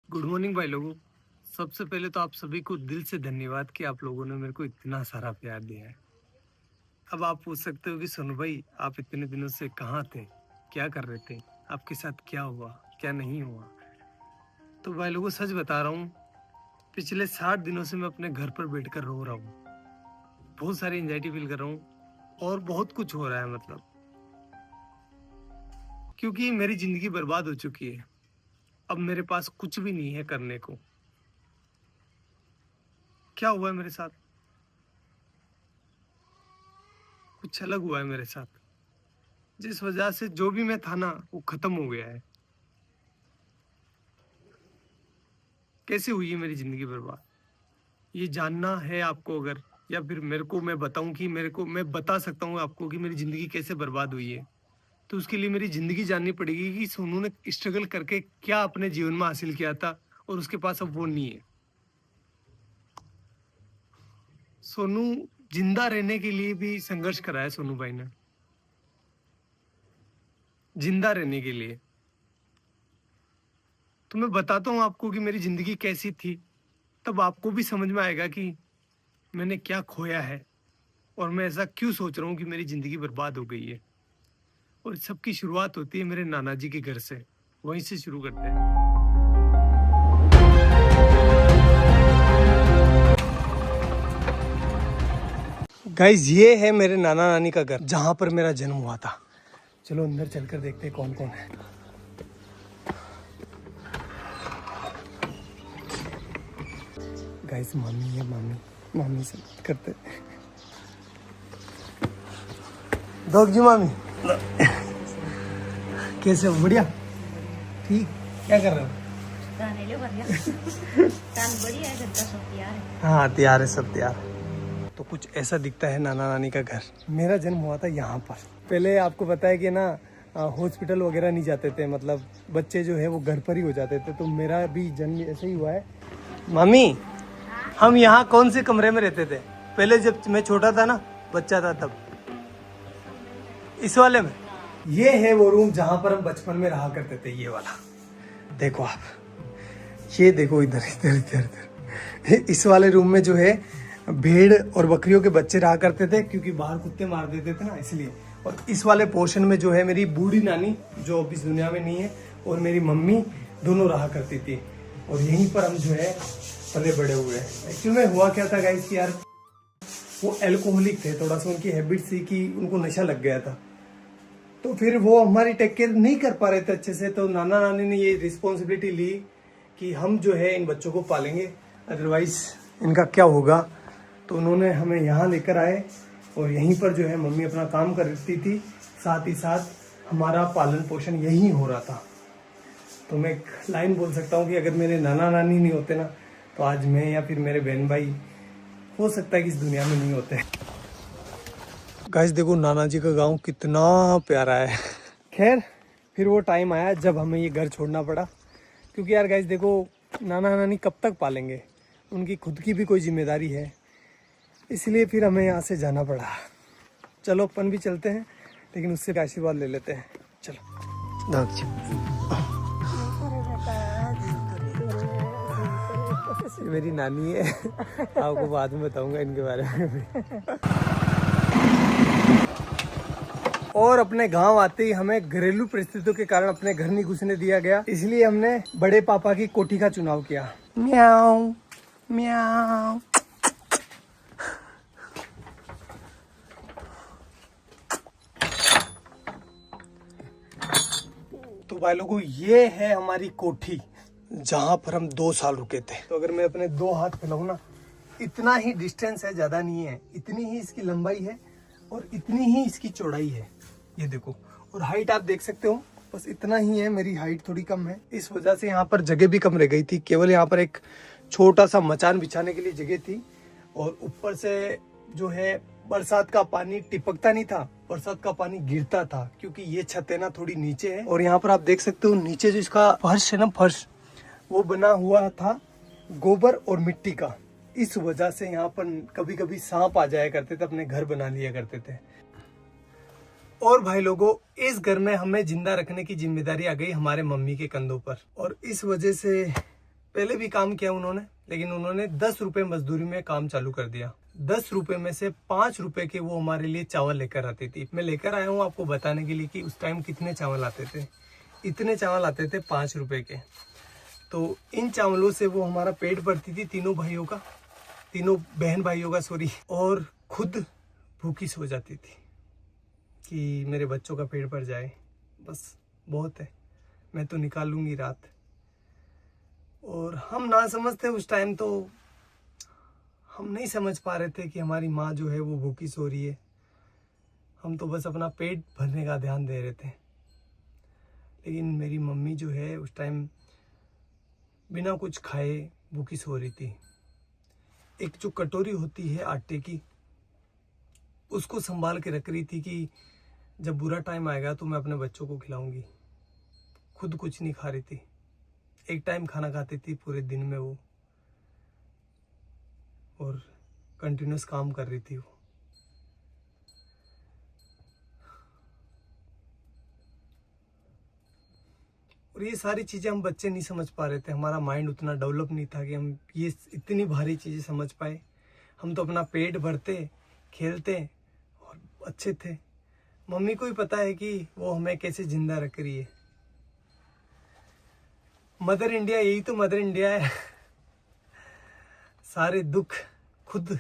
Good morning भाई लोगों। सबसे पहले तो आप सभी को दिल से धन्यवाद कि आप लोगों ने मेरे को इतना सारा प्यार दिया है। अब आप पूछ सकते हो कि सोनू भाई आप इतने दिनों से कहाँ थे, क्या कर रहे थे, आपके साथ क्या हुआ क्या नहीं हुआ। तो भाई लोगों सच बता रहा हूँ, पिछले 60 दिनों से मैं अपने घर पर बैठकर रो रहा हूँ। बहुत सारी एंजाइटी फील कर रहा हूँ और बहुत कुछ हो रहा है, मतलब क्योंकि मेरी जिंदगी बर्बाद हो चुकी है। अब मेरे पास कुछ भी नहीं है करने को। क्या हुआ है मेरे साथ, कुछ अलग हुआ है मेरे साथ, जिस वजह से जो भी मैं था ना वो खत्म हो गया है। कैसे हुई है मेरी जिंदगी बर्बाद, ये जानना है आपको अगर, या फिर मेरे को मैं बताऊं कि मैं बता सकता हूँ आपको कि मेरी जिंदगी कैसे बर्बाद हुई है, तो उसके लिए मेरी जिंदगी जाननी पड़ेगी कि सोनू ने स्ट्रगल करके क्या अपने जीवन में हासिल किया था और उसके पास अब वो नहीं है। सोनू जिंदा रहने के लिए भी संघर्ष करा है सोनू भाई ने, जिंदा रहने के लिए। तो मैं बताता हूँ आपको कि मेरी जिंदगी कैसी थी, तब आपको भी समझ में आएगा कि मैंने क्या खोया है और मैं ऐसा क्यों सोच रहा हूँ कि मेरी जिंदगी बर्बाद हो गई है। और सबकी शुरुआत होती है मेरे नाना जी के घर से, वहीं से शुरू करते हैं। गाइज ये है मेरे नाना नानी का घर, जहां पर मेरा जन्म हुआ था। चलो अंदर चलकर देखते हैं कौन कौन है। गाइस मामी है, मामी से बात करते हैं। दोग जी मामी कैसे हो? बढ़िया, ठीक। क्या कर रहे हो? हाँ तैयार है, सब तैयार है। तो कुछ ऐसा दिखता है नाना नानी का घर। मेरा जन्म हुआ था यहाँ पर। पहले आपको पता है कि ना हॉस्पिटल वगैरह नहीं जाते थे, मतलब बच्चे जो है वो घर पर ही हो जाते थे। तो मेरा भी जन्म ऐसे ही हुआ है। मामी हम यहाँ कौन से कमरे में रहते थे पहले, जब मैं छोटा था ना, बच्चा था तब? इस वाले में। ये है वो रूम जहाँ पर हम बचपन में रहा करते थे, ये वाला। देखो आप, ये देखो इधर इधर इधर इधर। इस वाले रूम में जो है भेड़ और बकरियों के बच्चे रहा करते थे, क्योंकि बाहर कुत्ते मार देते थे ना, इसलिए। और इस वाले पोर्शन में जो है मेरी बूढ़ी नानी, जो अब इस दुनिया में नहीं है, और मेरी मम्मी दोनों रहा करती थी। और यहीं पर हम जो है पले बड़े हुए हैं। एक्चुअली में हुआ क्या था गाइस कि यार वो एल्कोहलिक थे, थोड़ा सा उनकी हैबिट थी कि उनको नशा लग गया था। तो फिर वो हमारी टेक केयर नहीं कर पा रहे थे अच्छे से। तो नाना नानी ने ये रिस्पॉन्सिबिलिटी ली कि हम जो है इन बच्चों को पालेंगे, अदरवाइज इनका क्या होगा। तो उन्होंने हमें यहाँ लेकर आए और यहीं पर जो है मम्मी अपना काम करती थी, साथ ही साथ हमारा पालन पोषण यहीं हो रहा था। तो मैं एक लाइन बोल सकता हूँ कि अगर मेरे नाना नानी नहीं होते ना, तो आज मैं या फिर मेरे बहन भाई हो सकता है कि इस दुनिया में नहीं होते। गाइस देखो नाना जी का गांव कितना प्यारा है। खैर फिर वो टाइम आया जब हमें ये घर छोड़ना पड़ा, क्योंकि यार गाइस देखो नाना नानी कब तक पालेंगे, उनकी खुद की भी कोई जिम्मेदारी है, इसलिए फिर हमें यहाँ से जाना पड़ा। चलो अपन भी चलते हैं, लेकिन उससे आशीर्वाद ले लेते हैं। चलो मेरी नानी है, आपको बाद में बताऊंगा इनके बारे में भी। और अपने गांव आते ही हमें घरेलू परिस्थितियों के कारण अपने घर नहीं घुसने दिया गया, इसलिए हमने बड़े पापा की कोठी का चुनाव किया। म्याऊ म्याऊ। तो भाई लोगों ये है हमारी कोठी, जहां पर हम 2 साल रुके थे। तो अगर मैं अपने 2 हाथ फैलाऊं ना, इतना ही डिस्टेंस है, ज्यादा नहीं है। इतनी ही इसकी लंबाई है और इतनी ही इसकी चौड़ाई है, ये देखो। और हाइट आप देख सकते हो, बस इतना ही है। मेरी हाइट थोड़ी कम है, इस वजह से यहाँ पर जगह भी कम रह गई थी। केवल यहाँ पर एक छोटा सा मचान बिछाने के लिए जगह थी। और ऊपर से जो है बरसात का पानी टिपकता नहीं था, बरसात का पानी गिरता था, क्योंकि ये छत है ना थोड़ी नीचे है। और यहाँ पर आप देख सकते हो नीचे जो इसका फर्श है ना, फर्श वो बना हुआ था गोबर और मिट्टी का। इस वजह से यहाँ पर कभी कभी सांप आ जाया करते थे, अपने घर बना लिया करते थे। और भाई लोगों इस घर में हमें जिंदा रखने की जिम्मेदारी आ गई हमारे मम्मी के कंधों पर। और इस वजह से पहले भी काम किया उन्होंने, लेकिन उन्होंने 10 रुपए मजदूरी में काम चालू कर दिया। 10 रुपए में से 5 रुपए के वो हमारे लिए चावल लेकर आती थी। मैं लेकर आया हूँ आपको बताने के लिए कि उस टाइम कितने चावल आते थे। इतने चावल आते थे 5 रुपए के। तो इन चावलों से वो हमारा पेट भरती थी, तीनों बहन भाइयों का सॉरी, और खुद भूखी सो जाती थी कि मेरे बच्चों का पेट भर जाए, बस बहुत है, मैं तो निकाल लूंगी रात। और हम ना समझते उस टाइम, तो हम नहीं समझ पा रहे थे कि हमारी माँ जो है वो भूखी सो रही है। हम तो बस अपना पेट भरने का ध्यान दे रहे थे। लेकिन मेरी मम्मी जो है उस टाइम बिना कुछ खाए भूखी सो रही थी। एक जो कटोरी होती है आटे की, उसको संभाल के रख रही थी कि जब बुरा टाइम आएगा तो मैं अपने बच्चों को खिलाऊंगी। खुद कुछ नहीं खा रही थी, एक टाइम खाना खाती थी पूरे दिन में वो, और कंटिन्यूस काम कर रही थी वो। और ये सारी चीजें हम बच्चे नहीं समझ पा रहे थे, हमारा माइंड उतना डेवलप नहीं था कि हम ये इतनी भारी चीजें समझ पाए। हम तो अपना पेट भरते, खेलते और अच्छे थे। मम्मी को ही पता है कि वो हमें कैसे जिंदा रख रही है। मदर इंडिया, यही तो मदर इंडिया है। सारे दुख खुद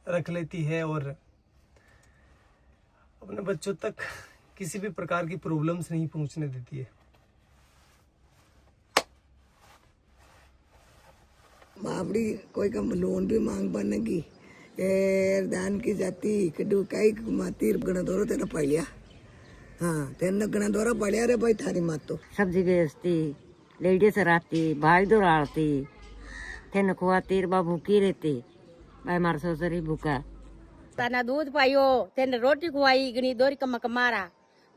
रख लेती है और अपने बच्चों तक किसी भी प्रकार की प्रॉब्लम्स नहीं पहुंचने देती है। बाबड़ी कोई का लोन भी मांग बनेगी दान की जाती कड़ू कई माती गणा दौरा तेरा पड़िया। हाँ तेना गणा दौरा पड़िया रे भाई थारी मात तो सब्जी बेचती, लेडीज रहती, भाई दौड़ाती, तेन खुआती, बा भूखी रहती, भाई मार ससुरी भूखा। तना दूध पाइयो, तेन रोटी खुआई, गणी दोरी कमा कमारा,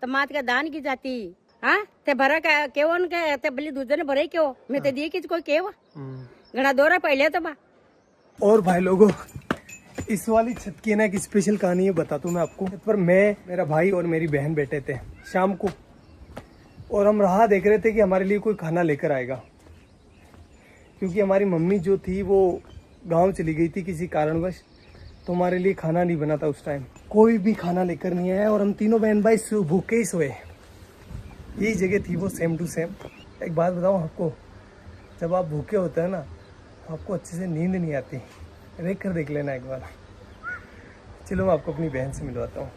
तो मात का दान की जाती। हाँ ते भरा का केवन के ते बली दूध ने भरे क्यों, मैं ते दिए किस कोई केवा गणा दौरा पहले तो बा। और भाई लोगों, इस वाली छत की ना एक स्पेशल कहानी है, बताता हूँ मैं आपको। छत पर मैं, मेरा भाई और मेरी बहन बैठे थे शाम को, और हम राह देख रहे थे कि हमारे लिए कोई खाना लेकर आएगा, क्योंकि हमारी मम्मी जो थी वो गांव चली गई थी किसी कारणवश, तो हमारे लिए खाना नहीं बना था उस टाइम। कोई भी खाना लेकर नहीं आया और हम तीनों बहन भाई भूखे ही सोए। यही जगह थी वो, सेम टू सेम। एक बात बताऊँ आपको, जब आप भूखे होते हैं ना तो आपको अच्छे से नींद नहीं आती। देख लेना एक बार। चलो मैं आपको अपनी बहन से मिलवाता हूँ।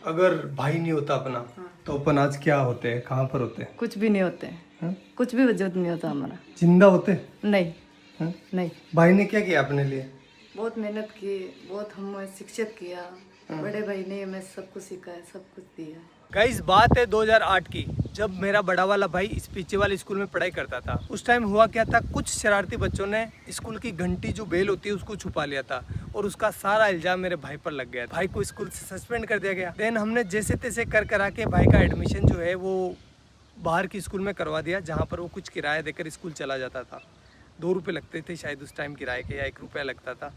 अगर भाई नहीं होता अपना तो अपन आज क्या होते हैं, कहाँ पर होते हैं? कुछ भी नहीं होते हैं, कुछ भी वजूद नहीं होता हमारा। जिंदा होते? नहीं हा? नहीं। भाई ने क्या किया अपने लिए? बहुत मेहनत की, बहुत हमें शिक्षित किया। बड़े भाई ने हमें सब कुछ सिखाया, सब कुछ दिया। गाइस बात है 2008 की, जब मेरा बड़ा वाला भाई इस पीछे वाले स्कूल में पढ़ाई करता था। उस टाइम हुआ क्या था, कुछ शरारती बच्चों ने स्कूल की घंटी जो बेल होती है उसको छुपा लिया था, और उसका सारा इल्जाम मेरे भाई पर लग गया। भाई को स्कूल से सस्पेंड कर दिया गया। देन हमने जैसे तैसे कर करा के भाई का एडमिशन जो है वो बाहर की स्कूल में करवा दिया, जहाँ पर वो कुछ किराया देकर स्कूल चला जाता था। 2 रुपये लगते थे शायद उस टाइम किराए के, या 1 रुपया लगता था,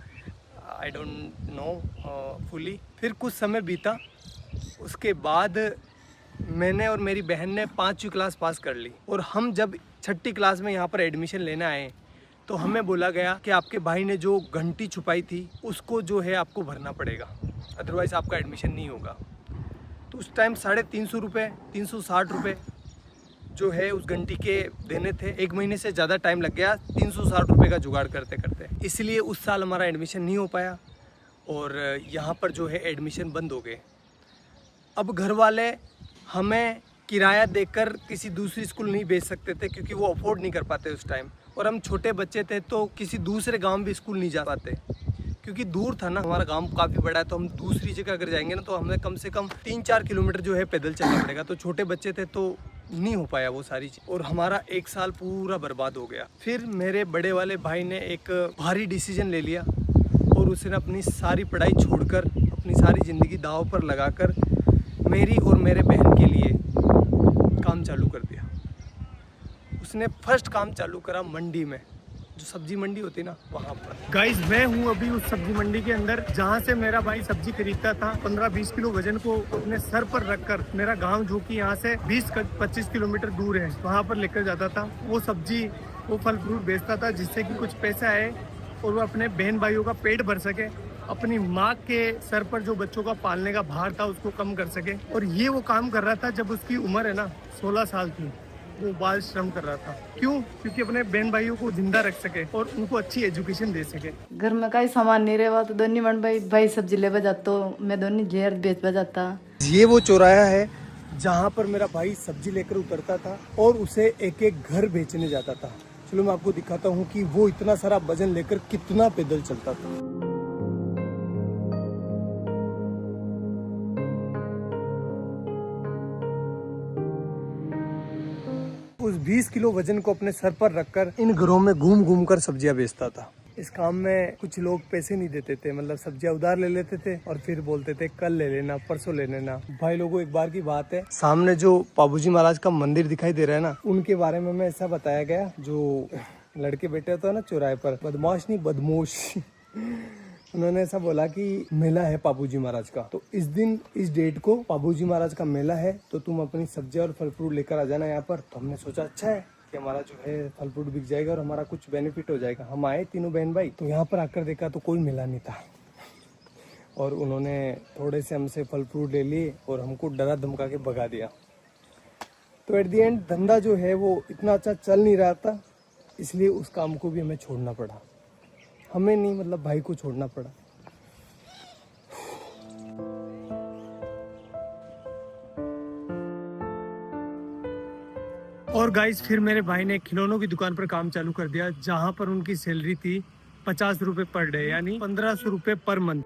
आई डोंट नो फुली। फिर कुछ समय बीता, उसके बाद मैंने और मेरी बहन ने 5वीं क्लास पास कर ली, और हम जब 6ठी क्लास में यहाँ पर एडमिशन लेने आए तो हमें बोला गया कि आपके भाई ने जो घंटी छुपाई थी उसको जो है आपको भरना पड़ेगा, अदरवाइज़ आपका एडमिशन नहीं होगा। तो उस टाइम 350 रुपये, 360 रुपये जो है उस घंटी के देने थे। 1 महीने से ज़्यादा टाइम लग गया 360 रुपये का जुगाड़ करते करते, इसलिए उस साल हमारा एडमिशन नहीं हो पाया और यहाँ पर जो है एडमिशन बंद हो गए। अब घर वाले हमें किराया देकर किसी दूसरी स्कूल नहीं भेज सकते थे, क्योंकि वो अफोर्ड नहीं कर पाते उस टाइम, और हम छोटे बच्चे थे तो किसी दूसरे गांव भी स्कूल नहीं जा पाते, क्योंकि दूर था ना। हमारा गांव काफ़ी बड़ा है, तो हम दूसरी जगह अगर जाएंगे ना तो हमें कम से कम 3-4 किलोमीटर जो है पैदल चलना पड़ेगा। तो छोटे बच्चे थे तो नहीं हो पाया वो सारी चीज़, और हमारा 1 साल पूरा बर्बाद हो गया। फिर मेरे बड़े वाले भाई ने एक भारी डिसीजन ले लिया, और उसने अपनी सारी पढ़ाई छोड़कर, अपनी सारी ज़िंदगी दांव पर लगाकर मेरी और मेरे बहन के लिए काम चालू कर दिया। उसने फर्स्ट काम चालू करा मंडी में। जो सब्जी मंडी होती है ना वहाँ पर। गाइस मैं हूँ अभी उस सब्जी मंडी के अंदर जहाँ से मेरा भाई सब्जी खरीदता था। 15-20 किलो वजन को अपने सर पर रखकर मेरा गांव जो कि यहाँ से 20-25 किलोमीटर दूर है वहाँ पर लेकर जाता था। वो सब्जी वो फल फ्रूट बेचता था जिससे कि कुछ पैसा आए और वो अपने बहन भाइयों का पेट भर सके, अपनी माँ के सर पर जो बच्चों का पालने का भार था उसको कम कर सके। और ये वो काम कर रहा था जब उसकी उम्र है ना 16 साल की। वो बाल श्रम कर रहा था। क्यों? क्योंकि अपने बहन भाइयों को जिंदा रख सके और उनको अच्छी एजुकेशन दे सके। घर में कई सामान नहीं रहा तो दोनों मन भाई सब्जी ले जाता, मैं दोनों जेर बेच जाता। ये वो चौराहा है जहाँ पर मेरा भाई सब्जी लेकर उतरता था और उसे एक एक घर बेचने जाता था। चलो मैं आपको दिखाता हूँ कि वो इतना सारा वजन लेकर कितना पैदल चलता था। उस 20 किलो वजन को अपने सर पर रखकर इन घरों में घूम घूम कर सब्जियां बेचता था। इस काम में कुछ लोग पैसे नहीं देते थे, मतलब सब्जियां उधार ले लेते थे और फिर बोलते थे कल ले लेना, परसों ले लेना। भाई लोगों एक बार की बात है, सामने जो पाबूजी महाराज का मंदिर दिखाई दे रहा है ना, उनके बारे में ऐसा बताया गया, जो लड़के बैठे होते हैं ना चौराहे पर, बदमाश नहीं बदमोश, उन्होंने ऐसा बोला कि मेला है पाबूजी महाराज का, तो इस दिन इस डेट को पाबूजी महाराज का मेला है, तो तुम अपनी सब्जियां और फल फ्रूट लेकर आ जाना यहाँ पर। तो हमने सोचा अच्छा है कि हमारा जो है फल फ्रूट बिक जाएगा और हमारा कुछ बेनिफिट हो जाएगा। हम आए तीनों बहन भाई, तो यहाँ पर आकर देखा तो कोई मेला नहीं था और उन्होंने थोड़े से हमसे फल फ्रूट ले लिए और हमको डरा धमका के भगा दिया। तो एट दी एंड धंधा जो है वो इतना अच्छा चल नहीं रहा था, इसलिए उस काम को भी हमें छोड़ना पड़ा। हमें नहीं, मतलब भाई को छोड़ना पड़ा। और गाइस फिर मेरे भाई ने खिलौनों की दुकान पर काम चालू कर दिया, जहां पर उनकी सैलरी थी 50 रुपए पर डे, यानी 1500 रुपए पर मंथ।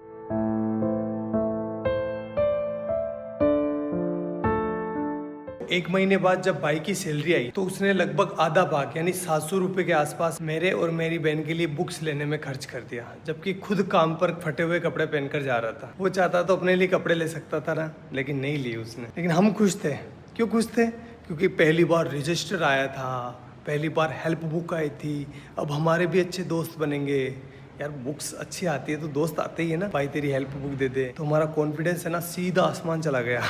एक महीने बाद जब भाई की सैलरी आई तो उसने लगभग आधा भाग यानी 700 रुपए के आसपास मेरे और मेरी बहन के लिए बुक्स लेने में खर्च कर दिया, जबकि खुद काम पर फटे हुए कपड़े पहनकर जा रहा था। वो चाहता तो अपने लिए कपड़े ले सकता था ना, लेकिन नहीं लिए उसने। लेकिन हम खुश थे। क्यों खुश थे? क्योंकि पहली बार रजिस्टर आया था, पहली बार हेल्प बुक आई थी, अब हमारे भी अच्छे दोस्त बनेंगे। यार बुक्स अच्छी आती है तो दोस्त आते ही है ना, भाई तेरी हेल्प बुक दे दे, तो हमारा कॉन्फिडेंस है ना सीधा आसमान चला गया।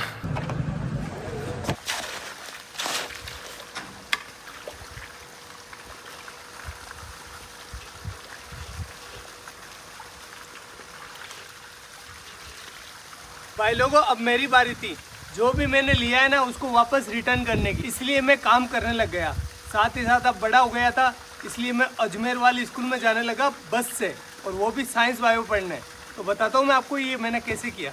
भाई लोगों अब मेरी बारी थी, जो भी मैंने लिया है ना उसको वापस रिटर्न करने की, इसलिए मैं काम करने लग गया। साथ ही साथ अब बड़ा हो गया था, इसलिए मैं अजमेर वाली स्कूल में जाने लगा बस से, और वो भी साइंस बायो पढ़ने। तो बताता हूँ मैं आपको ये मैंने कैसे किया।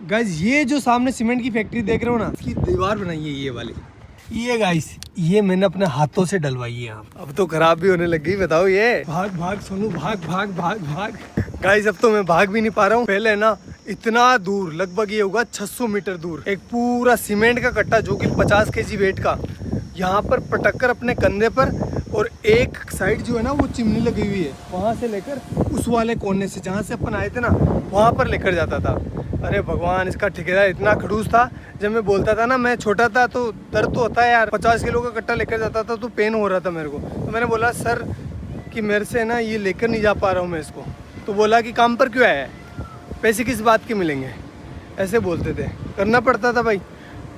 गाइस ये जो सामने सीमेंट की फैक्ट्री देख रहे हो ना, इसकी दीवार बनाई है ये वाली, ये गाइस ये मैंने अपने हाथों से डलवाई है। अब तो खराब भी होने लग गई, बताओ ये। भाग भाग सोनू भाग भाग भाग भाग। गाइस अब तो मैं भाग भी नहीं पा रहा हूँ। पहले ना इतना दूर, लगभग ये होगा 600 मीटर दूर, एक पूरा सीमेंट का कट्टा जो कि 50 kg वेट का, यहाँ पर पटक कर अपने कंधे पर, और एक साइड जो है ना वो चिमनी लगी हुई है, वहाँ से लेकर उस वाले कोने से जहाँ से अपन आए थे ना वहाँ पर लेकर जाता था। अरे भगवान, इसका ठेकेदार इतना खड़ूस था। जब मैं बोलता था ना, मैं छोटा था तो दर्द तो होता है यार, 50 किलो का कट्टा लेकर जाता था तो पेन हो रहा था मेरे को। तो मैंने बोला सर कि मेरे से ना ये लेकर नहीं जा पा रहा हूँ मैं इसको। तो बोला कि काम पर क्यों आया है, पैसे किस बात के मिलेंगे, ऐसे बोलते थे। करना पड़ता था भाई।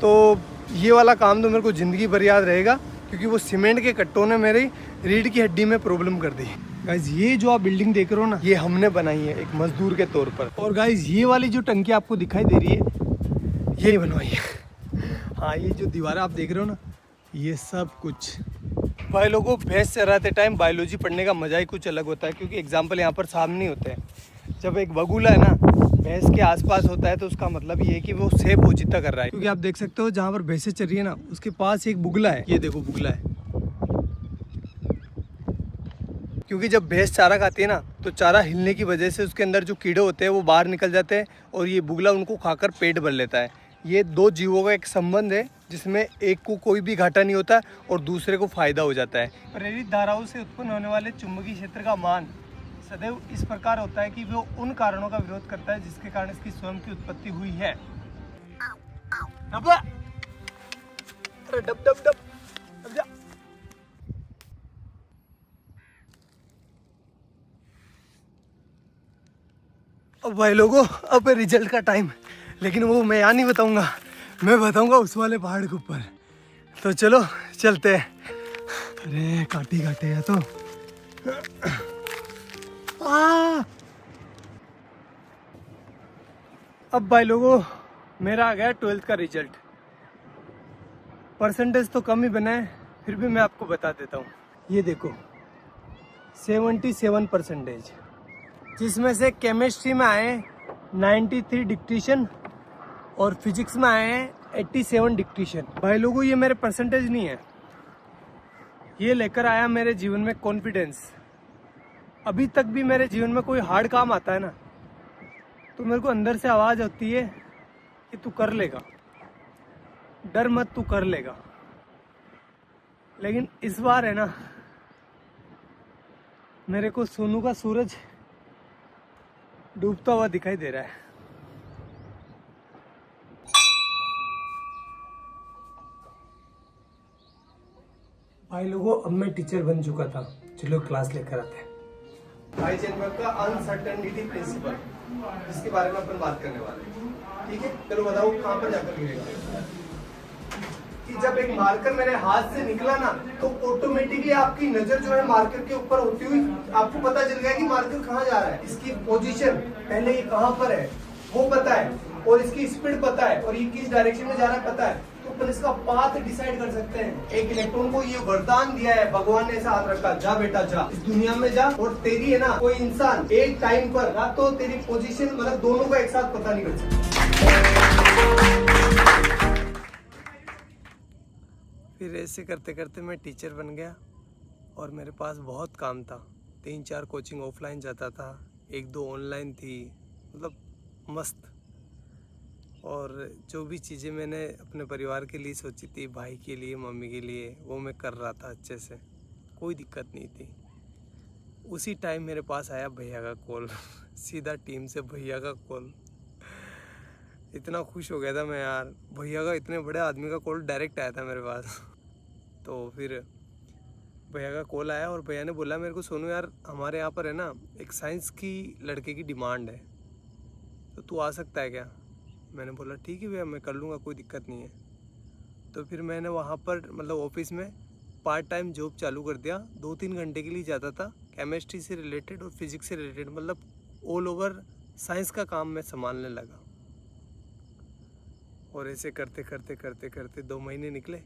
तो ये वाला काम तो मेरे को ज़िंदगी भर याद रहेगा, क्योंकि वो सीमेंट के कट्टों ने मेरी रीढ़ की हड्डी में प्रॉब्लम कर दी। गाइज ये जो आप बिल्डिंग देख रहे हो ना, ये हमने बनाई है एक मजदूर के तौर पर। और गाइज ये वाली जो टंकी आपको दिखाई दे रही है, ये नहीं बनवाई है। हाँ, ये जो दीवार आप देख रहे हो ना, ये सब कुछ। भाई लोगों, भैंस चराते टाइम बायोलॉजी पढ़ने का मजा ही कुछ अलग होता है, क्योंकि एग्जाम्पल यहाँ पर सामने होते हैं। जब एक बगुला है ना भैंस के आसपास होता है तो उसका मतलब ये है कि वो सेब पोजीता कर रहा है। क्योंकि आप देख सकते हो जहाँ पर भैंसें चल रही है ना, उसके पास एक बुगला है। ये देखो बुगला है। क्योंकि जब भैंस चारा खाती है ना, तो चारा हिलने की वजह से उसके अंदर जो कीड़े होते हैं वो बाहर निकल जाते हैं, और ये बुगला उनको खाकर पेट भर लेता है। ये दो जीवों का एक संबंध है, जिसमें एक को कोई भी घाटा नहीं होता और दूसरे को फायदा हो जाता है। प्रेरित धाराओं से उत्पन्न होने वाले चुंबकीय क्षेत्र का मान सदैव इस प्रकार होता है कि वो उन कारणों का विरोध करता है जिसके कारण इसकी स्वयं की उत्पत्ति हुई है। अरे डब डब डब, डब जा। अब भाई लोगों, अब रिजल्ट का टाइम, लेकिन वो मैं यहाँ नहीं बताऊंगा, मैं बताऊंगा उस वाले पहाड़ के ऊपर। तो चलो चलते हैं। अरे काटे काटे है तो अब भाई लोगों, मेरा आ गया 12th का रिजल्ट। परसेंटेज तो कम ही बना है, फिर भी मैं आपको बता देता हूँ। ये देखो 77%, जिसमें से केमिस्ट्री में आए 93 डिक्टेशन और फिजिक्स में आए हैं 87 डिक्टेशन। भाई लोगों, ये मेरे परसेंटेज नहीं है, ये लेकर आया मेरे जीवन में कॉन्फिडेंस। अभी तक भी मेरे जीवन में कोई हार्ड काम आता है ना, तो मेरे को अंदर से आवाज़ होती है कि तू कर लेगा, डर मत, तू कर लेगा। लेकिन इस बार है ना, मेरे को सोनू का सूरज डूबता हुआ दिखाई दे रहा है। भाई लोगों, अब मैं टीचर बन चुका था, चलो क्लास लेकर आते हैं। हाइजेनबर्ग का अनसर्टेनिटी प्रिंसिपल, जिसके बारे में अपन बात करने वाले हैं। ठीक है, चलो बताओ कहाँ पर जाकर गिरेगा। कि जब एक मार्कर मेरे हाथ से निकला ना, तो ऑटोमेटिकली आपकी नजर जो है मार्कर के ऊपर होती हुई आपको पता चल गया कि मार्कर कहाँ जा रहा है। इसकी पोजीशन पहले ये कहाँ पर है वो पता है, और इसकी स्पीड पता है, और ये किस डायरेक्शन में जा रहा है पता है, तो अपन इसका पाथ डिसाइड कर सकते हैं। एक इलेक्ट्रॉन को ये वरदान दिया है, भगवान ने ऐसा हाथ रखा, जा बेटा जा, इस दुनिया में जा, और तेरी है ना कोई इंसान एक टाइम पर ना तो तेरी पोजीशन मतलब दोनों का एक साथ पता नहीं कर सकता। फिर ऐसे करते करते मैं टीचर बन गया, और मेरे पास बहुत काम था। 3-4 कोचिंग ऑफलाइन जाता था, 1-2 ऑनलाइन थी, मतलब मस्त। और जो भी चीज़ें मैंने अपने परिवार के लिए सोची थी, भाई के लिए, मम्मी के लिए, वो मैं कर रहा था अच्छे से, कोई दिक्कत नहीं थी। उसी टाइम मेरे पास आया भैया का कॉल सीधा टीम से भैया का कॉल। इतना खुश हो गया था मैं यार, भैया का, इतने बड़े आदमी का कॉल डायरेक्ट आया था मेरे पास। तो फिर भैया का कॉल आया, और भैया ने बोला मेरे को, सोनू यार हमारे यहाँ पर है ना एक साइंस की लड़के की डिमांड है, तो तू आ सकता है क्या। मैंने बोला ठीक है भैया, मैं कर लूँगा, कोई दिक्कत नहीं है। तो फिर मैंने वहाँ पर मतलब ऑफिस में पार्ट टाइम जॉब चालू कर दिया। 2-3 घंटे के लिए जाता था, केमिस्ट्री से रिलेटेड और फिजिक्स से रिलेटेड, मतलब ऑल ओवर साइंस का काम मैं संभालने लगा। और ऐसे करते करते करते करते 2 महीने निकले।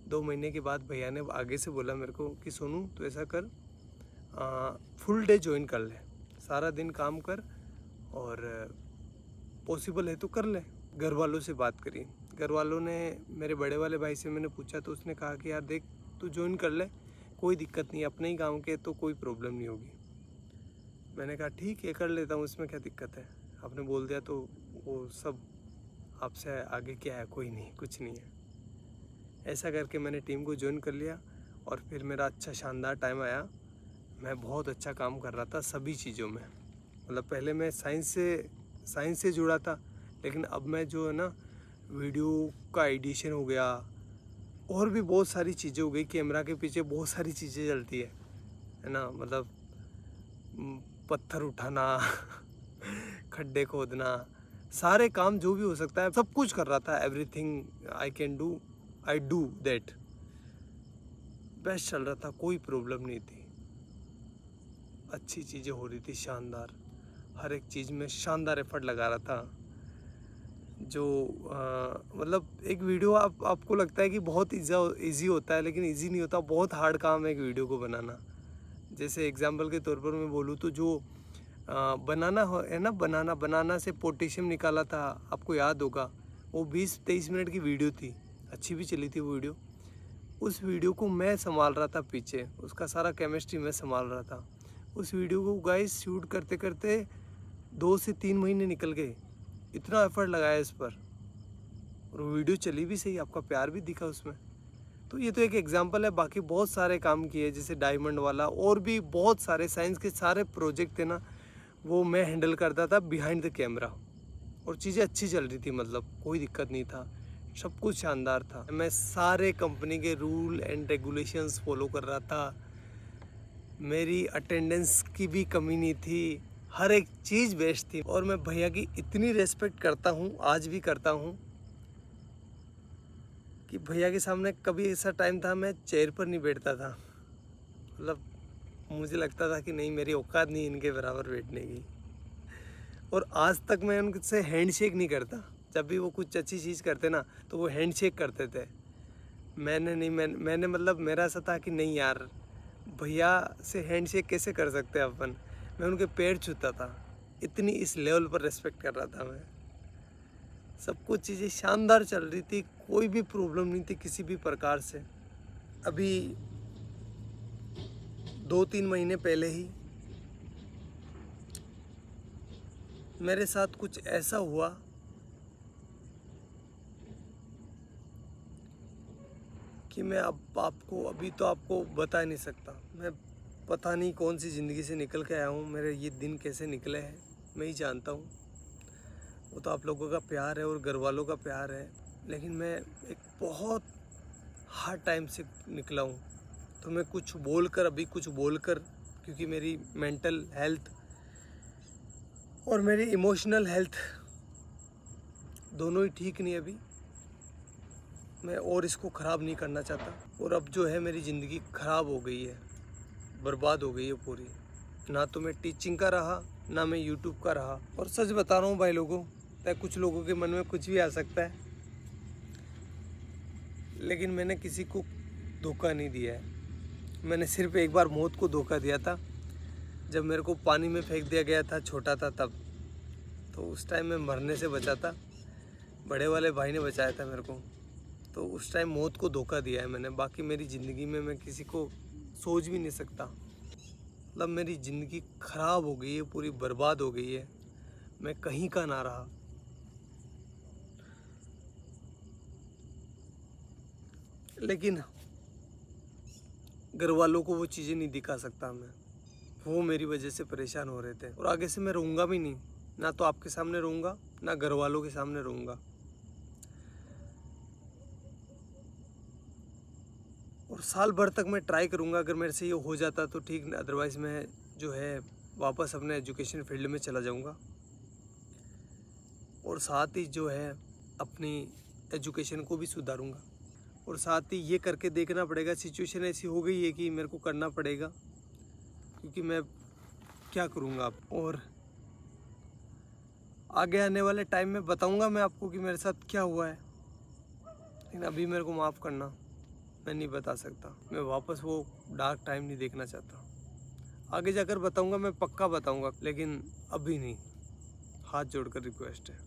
2 महीने के बाद भैया ने आगे से बोला मेरे को कि सोनू तो ऐसा कर, फुल डे ज्वाइन कर ले, सारा दिन काम कर, और पॉसिबल है तो कर ले। घर वालों से बात करी, घर वालों ने, मेरे बड़े वाले भाई से मैंने पूछा, तो उसने कहा कि यार देख तू ज्वाइन कर ले, कोई दिक्कत नहीं, अपने ही गांव के तो कोई प्रॉब्लम नहीं होगी। मैंने कहा ठीक है कर लेता हूँ, उसमें क्या दिक्कत है, आपने बोल दिया तो वो सब आपसे आगे क्या है, कोई नहीं, कुछ नहीं है। ऐसा करके मैंने टीम को ज्वाइन कर लिया, और फिर मेरा अच्छा शानदार टाइम आया। मैं बहुत अच्छा काम कर रहा था सभी चीज़ों में, मतलब पहले मैं साइंस से जुड़ा था, लेकिन अब मैं जो है ना वीडियो का एडिशन हो गया, और भी बहुत सारी चीज़ें हो गई। कैमरा के पीछे बहुत सारी चीज़ें चलती है ना, मतलब पत्थर उठाना खड्डे खोदना, सारे काम जो भी हो सकता है सब कुछ कर रहा था। Everything I can do, I do that. Best चल रहा था, कोई प्रॉब्लम नहीं थी, अच्छी चीज़ें हो रही थी, शानदार, हर एक चीज़ में शानदार एफर्ट लगा रहा था। जो मतलब एक वीडियो आपको लगता है कि बहुत इजी होता है, लेकिन इजी नहीं होता, बहुत हार्ड काम है एक वीडियो को बनाना। जैसे एग्जांपल के तौर पर मैं बोलूँ तो जो बनाना है ना, बनाना से पोटेशियम निकाला था, आपको याद होगा, वो 20-23 मिनट की वीडियो थी, अच्छी भी चली थी वो वीडियो। उस वीडियो को मैं संभाल रहा था पीछे, उसका सारा केमिस्ट्री मैं संभाल रहा था। उस वीडियो को गाइस शूट करते करते 2 से 3 महीने निकल गए, इतना एफर्ट लगाया इस पर, और वो वीडियो चली भी सही, आपका प्यार भी दिखा उसमें। तो ये तो एक एग्जांपल है, बाकी बहुत सारे काम किए, जैसे डायमंड वाला, और भी बहुत सारे साइंस के सारे प्रोजेक्ट थे ना, वो मैं हैंडल करता था बिहाइंड द कैमरा, और चीज़ें अच्छी चल रही थी, मतलब कोई दिक्कत नहीं था, सब कुछ शानदार था। मैं सारे कंपनी के रूल एंड रेगुलेशंस फॉलो कर रहा था, मेरी अटेंडेंस की भी कमी नहीं थी, हर एक चीज़ बेस्ट थी। और मैं भैया की इतनी रेस्पेक्ट करता हूँ, आज भी करता हूँ, कि भैया के सामने कभी ऐसा टाइम था मैं चेयर पर नहीं बैठता था। मतलब मुझे लगता था कि नहीं, मेरी औकात नहीं इनके बराबर बैठने की। और आज तक मैं उनसे हैंडशेक नहीं करता। जब भी वो कुछ अच्छी चीज़ करते ना तो वो हैंडशेक करते थे। मैंने मतलब मेरा ऐसा था कि नहीं यार, भैया से हैंडशेक कैसे कर सकते हैं अपन। मैं उनके पैर छूता था, इतनी इस लेवल पर रेस्पेक्ट कर रहा था मैं। सब कुछ चीज़ें शानदार चल रही थी, कोई भी प्रॉब्लम नहीं थी किसी भी प्रकार से। अभी 2-3 महीने पहले ही मेरे साथ कुछ ऐसा हुआ कि मैं अब आपको बता नहीं सकता। मैं पता नहीं कौन सी ज़िंदगी से निकल के आया हूँ, मेरे ये दिन कैसे निकले हैं मैं ही जानता हूँ। वो तो आप लोगों का प्यार है और घर वालों का प्यार है, लेकिन मैं एक बहुत हार्ड टाइम से निकला हूँ। तो मैं कुछ बोलकर क्योंकि मेरी मेंटल हेल्थ और मेरी इमोशनल हेल्थ दोनों ही ठीक नहीं अभी। मैं और इसको ख़राब नहीं करना चाहता। और अब जो है मेरी ज़िंदगी ख़राब हो गई है, बर्बाद हो गई है पूरी। ना तो मैं टीचिंग का रहा, ना मैं यूट्यूब का रहा। और सच बता रहा हूँ भाई लोगों, कुछ लोगों के मन में कुछ भी आ सकता है, लेकिन मैंने किसी को धोखा नहीं दिया है। मैंने सिर्फ एक बार मौत को धोखा दिया था, जब मेरे को पानी में फेंक दिया गया था, छोटा था तब। तो उस टाइम मैं मरने से बचा था, बड़े वाले भाई ने बचाया था मेरे को। तो उस टाइम मौत को धोखा दिया है मैंने। बाकी मेरी ज़िंदगी में मैं किसी को सोच भी नहीं सकता। मतलब मेरी ज़िंदगी ख़राब हो गई है, पूरी बर्बाद हो गई है, मैं कहीं का ना रहा। लेकिन घर वालों को वो चीज़ें नहीं दिखा सकता मैं। वो मेरी वजह से परेशान हो रहे थे, और आगे से मैं रहूँगा भी नहीं। ना तो आपके सामने रहूँगा, ना घर वालों के सामने रहूँगा। और साल भर तक मैं ट्राई करूँगा, अगर मेरे से ये हो जाता तो ठीक, अदरवाइज़ मैं जो है वापस अपने एजुकेशन फील्ड में चला जाऊँगा। और साथ ही जो है अपनी एजुकेशन को भी सुधारूँगा। और साथ ही ये करके देखना पड़ेगा, सिचुएशन ऐसी हो गई है कि मेरे को करना पड़ेगा, क्योंकि मैं क्या करूँगा अब। और आगे आने वाले टाइम में बताऊँगा मैं आपको कि मेरे साथ क्या हुआ है, लेकिन अभी मेरे को माफ़ करना, मैं नहीं बता सकता। मैं वापस वो डार्क टाइम नहीं देखना चाहता। आगे जाकर बताऊँगा, मैं पक्का बताऊँगा, लेकिन अभी नहीं। हाथ जोड़कर रिक्वेस्ट है।